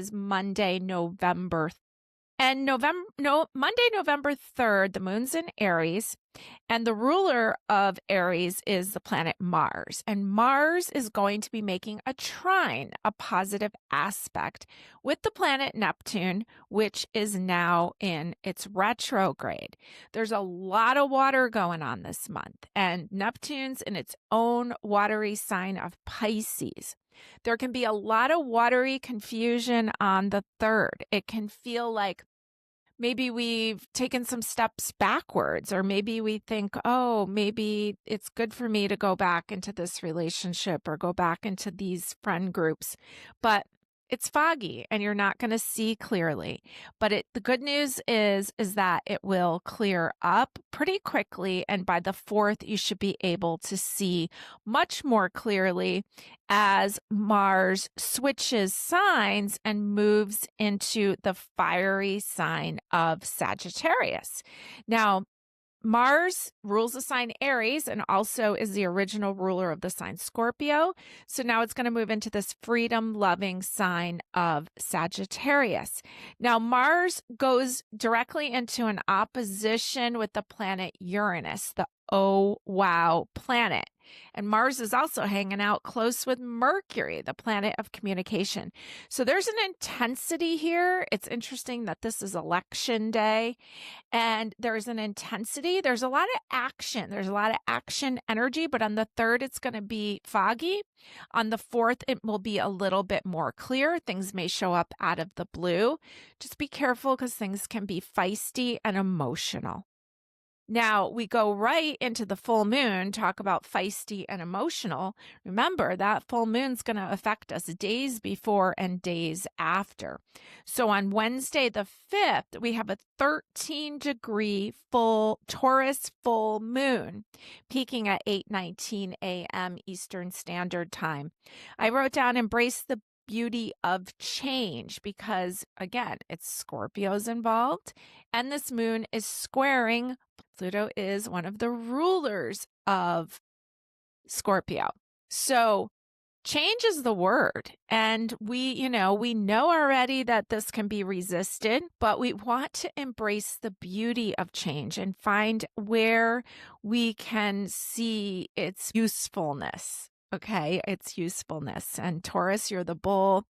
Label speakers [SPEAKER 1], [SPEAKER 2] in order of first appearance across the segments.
[SPEAKER 1] is Monday, November. And Monday, November 3rd, the moon's in Aries, and the ruler of Aries is the planet Mars. And Mars is going to be making a trine, a positive aspect, with the planet Neptune, which is now in its retrograde. There's a lot of water going on this month, and Neptune's in its own watery sign of Pisces. There can be a lot of watery confusion on the 3rd. It can feel like maybe we've taken some steps backwards, or maybe we think, oh, maybe it's good for me to go back into this relationship or go back into these friend groups. But it's foggy and you're not going to see clearly. But the good news is that it will clear up pretty quickly. And by the 4th, you should be able to see much more clearly as Mars switches signs and moves into the fiery sign of Sagittarius. Now, Mars rules the sign Aries and also is the original ruler of the sign Scorpio. So now it's going to move into this freedom-loving sign of Sagittarius. Now, Mars goes directly into an opposition with the planet Uranus, the oh wow planet. And Mars is also hanging out close with Mercury, the planet of communication. So there's an intensity here. It's interesting that this is election day and there's an intensity. There's a lot of action. There's a lot of action energy, but on the 3rd, it's going to be foggy. On the 4th, it will be a little bit more clear. Things may show up out of the blue. Just be careful because things can be feisty and emotional. Now, we go right into the full moon, talk about feisty and emotional. Remember, that full moon's going to affect us days before and days after. So on Wednesday, the 5th, we have a 13-degree full Taurus full moon, peaking at 8:19 a.m. Eastern Standard Time. I wrote down, embrace the beauty of change, because again, it's Scorpio's involved, and this moon is squaring Pluto, is one of the rulers of Scorpio. So change is the word. And we know already that this can be resisted, but we want to embrace the beauty of change and find where we can see its usefulness. Okay, its usefulness. And Taurus, you're the bull.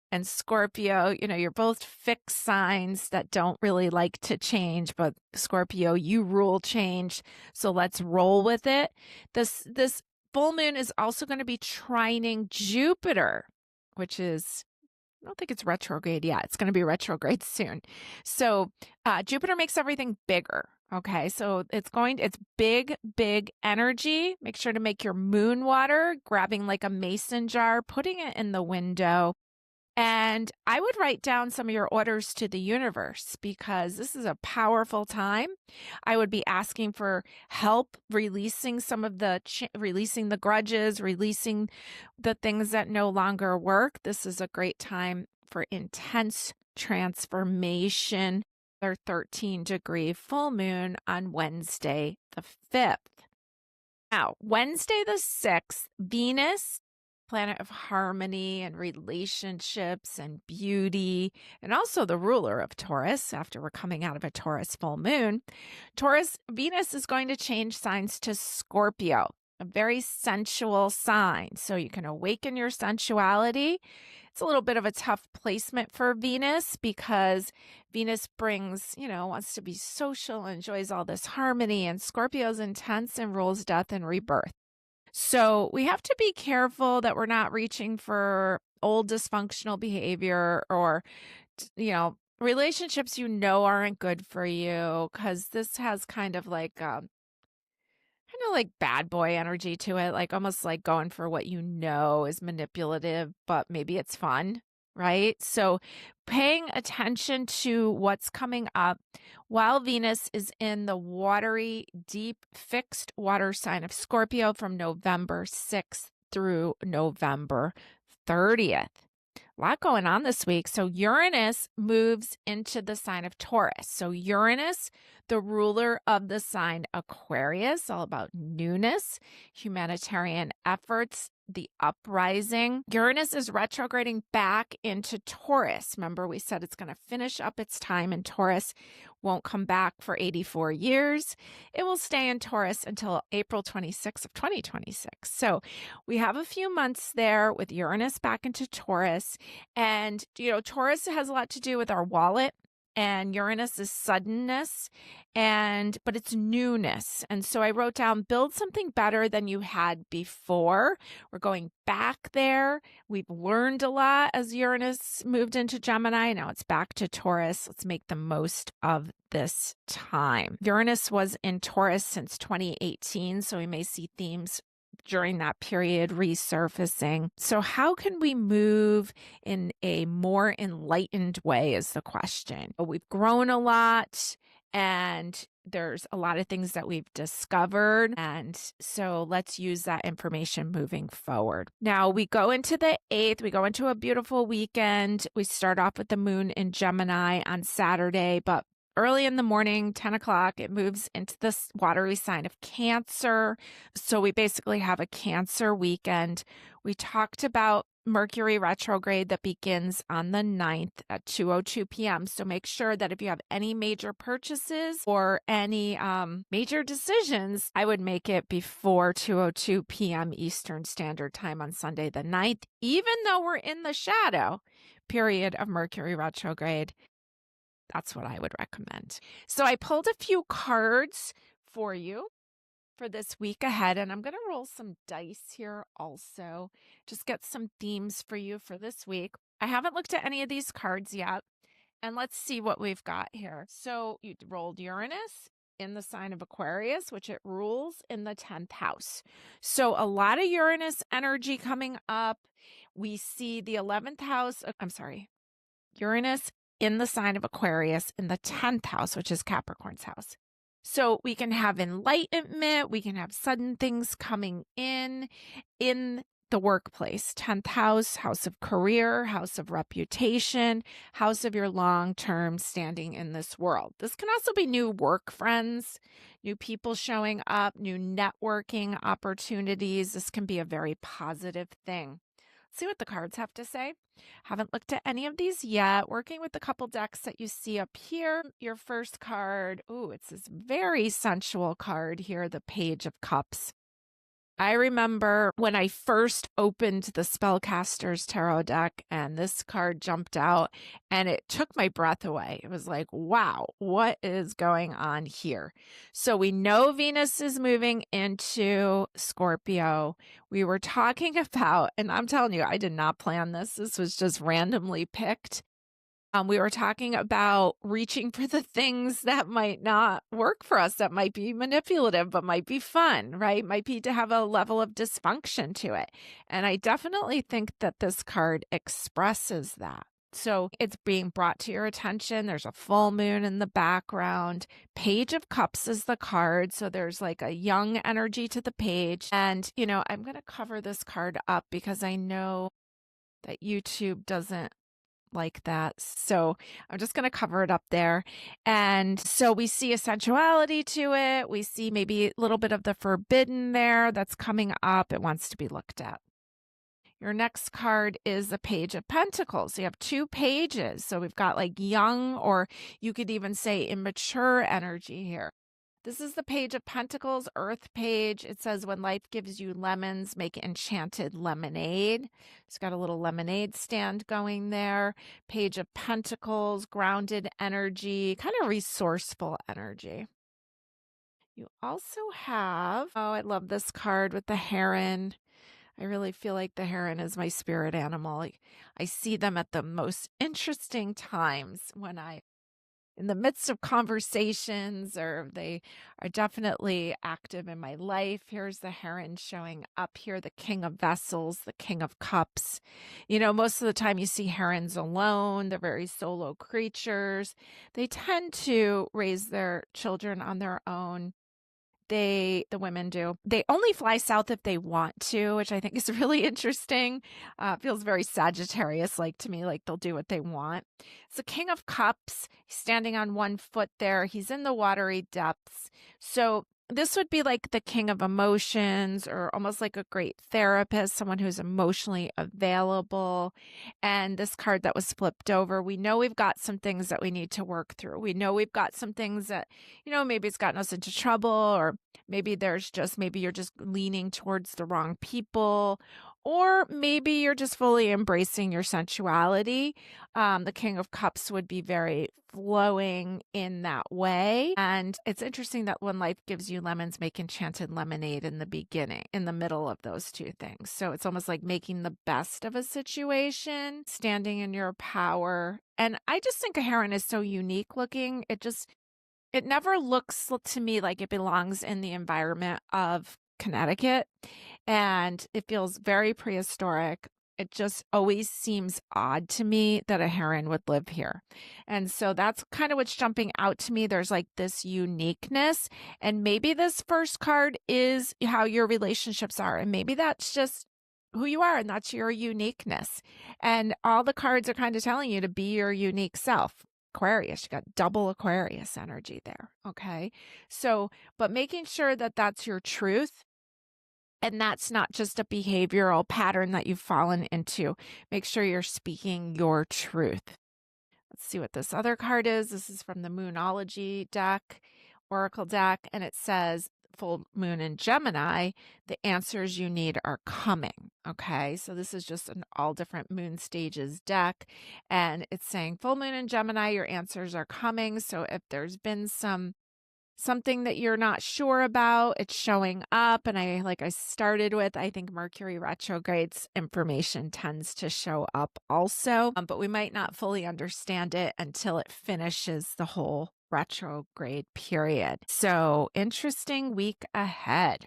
[SPEAKER 1] And Scorpio, you're both fixed signs that don't really like to change, but Scorpio, you rule change. So let's roll with it. This full moon is also going to be trining Jupiter, which is, I don't think it's retrograde yet. It's going to be retrograde soon. So Jupiter makes everything bigger. Okay, so it's big, big energy. Make sure to make your moon water, grabbing like a mason jar, putting it in the window. And I would write down some of your orders to the universe, because this is a powerful time. I would be asking for help releasing some of releasing the grudges, releasing the things that no longer work. This is a great time for intense transformation. Our 13-degree full moon on Wednesday the 5th. Now, Wednesday the 6th, Venus, planet of harmony and relationships and beauty, and also the ruler of Taurus after we're coming out of a Taurus full moon. Venus is going to change signs to Scorpio, a very sensual sign. So you can awaken your sensuality. It's a little bit of a tough placement for Venus, because Venus brings, wants to be social, enjoys all this harmony, and Scorpio's intense and rules death and rebirth. So we have to be careful that we're not reaching for old dysfunctional behavior or, relationships aren't good for you, because this has kind of like bad boy energy to it, like almost like going for what is manipulative, but maybe it's fun, right? So paying attention to what's coming up while Venus is in the watery, deep, fixed water sign of Scorpio from November 6th through November 30th. A lot going on this week. So Uranus moves into the sign of Taurus. So Uranus, The ruler of the sign Aquarius, all about newness, humanitarian efforts, the uprising. Uranus is retrograding back into Taurus. Remember, we said it's going to finish up its time in Taurus, won't come back for 84 years. It will stay in Taurus until April 26th of 2026. So we have a few months there with Uranus back into Taurus. And, Taurus has a lot to do with our wallet. And Uranus is suddenness, but it's newness. And so I wrote down, build something better than you had before. We're going back there. We've learned a lot as Uranus moved into Gemini. Now it's back to Taurus. Let's make the most of this time. Uranus was in Taurus since 2018, so we may see themes during that period resurfacing. So how can we move in a more enlightened way is the question. We've grown a lot and there's a lot of things that we've discovered. And so let's use that information moving forward. Now we go into the 8th, we go into a beautiful weekend. We start off with the moon in Gemini on Saturday, but early in the morning, 10 o'clock, it moves into the watery sign of Cancer. So we basically have a Cancer weekend. We talked about Mercury retrograde that begins on the 9th at 2:02 p.m. So make sure that if you have any major purchases or any major decisions, I would make it before 2:02 p.m. Eastern Standard Time on Sunday the 9th, even though we're in the shadow period of Mercury retrograde. That's what I would recommend. So I pulled a few cards for you for this week ahead, and I'm going to roll some dice here also. Just get some themes for you for this week. I haven't looked at any of these cards yet, and let's see what we've got here. So you rolled Uranus in the sign of Aquarius, which it rules in the 10th house. So a lot of Uranus energy coming up. We see the 11th house. Uranus in the sign of Aquarius in the 10th house, which is Capricorn's house. So we can have enlightenment. We can have sudden things coming in the workplace. 10th house, house of career, house of reputation, house of your long-term standing in this world. This can also be new work friends, new people showing up, new networking opportunities. This can be a very positive thing. See what the cards have to say. Haven't looked at any of these yet. Working with the couple decks that you see up here. Your first card, it's this very sensual card here, the Page of Cups. I remember when I first opened the Spellcasters Tarot deck and this card jumped out and it took my breath away. It was like, wow, what is going on here? So we know Venus is moving into Scorpio. We were talking about, and I'm telling you, I did not plan this. This was just randomly picked. We were talking about reaching for the things that might not work for us, that might be manipulative, but might be fun, right? Might be to have a level of dysfunction to it. And I definitely think that this card expresses that. So it's being brought to your attention. There's a full moon in the background. Page of Cups is the card. So there's like a young energy to the page. And, I'm going to cover this card up because I know that YouTube doesn't like that. So I'm just going to cover it up there. And so we see a sensuality to it. We see maybe a little bit of the forbidden there that's coming up. It wants to be looked at. Your next card is the Page of Pentacles. You have two pages. So we've got like young, or you could even say immature energy here. This is the Page of Pentacles, Earth page. It says, when life gives you lemons, make enchanted lemonade. It's got a little lemonade stand going there. Page of Pentacles, grounded energy, kind of resourceful energy. You also have, I love this card with the heron. I really feel like the heron is my spirit animal. I see them at the most interesting times when in the midst of conversations, or they are definitely active in my life. Here's the heron showing up here, the King of Vessels, the King of Cups. Most of the time you see herons alone. They're very solo creatures. They tend to raise their children on their own. the women do. They only fly south if they want to, which I think is really interesting. Feels very Sagittarius-like to me, like they'll do what they want. It's the King of Cups. He's standing on one foot there. He's in the watery depths. So this would be like the king of emotions, or almost like a great therapist, someone who's emotionally available. And this card that was flipped over, we know we've got some things that we need to work through. We know we've got some things that, maybe it's gotten us into trouble, or maybe you're just leaning towards the wrong people, or maybe you're just fully embracing your sensuality. The King of Cups would be very flowing in that way. And it's interesting that when life gives you lemons, make enchanted lemonade in the middle of those two things. So it's almost like making the best of a situation, standing in your power. And I just think a heron is so unique looking. It never looks to me like it belongs in the environment of Connecticut, and it feels very prehistoric. It just always seems odd to me that a heron would live here. And so that's kind of what's jumping out to me. There's like this uniqueness, and maybe this first card is how your relationships are, and maybe that's just who you are, and that's your uniqueness. And all the cards are kind of telling you to be your unique self. Aquarius, you got double Aquarius energy there. Okay. So, but making sure that that's your truth, and that's not just a behavioral pattern that you've fallen into. Make sure you're speaking your truth. Let's see what this other card is. This is from the Moonology deck, Oracle deck, and it says, full moon in Gemini, the answers you need are coming. Okay, so this is just an all different moon stages deck, and it's saying full moon in Gemini, your answers are coming. So if there's been something that you're not sure about, it's showing up. And I started with, I think Mercury retrograde's information tends to show up also, but we might not fully understand it until it finishes the whole retrograde period. So interesting week ahead.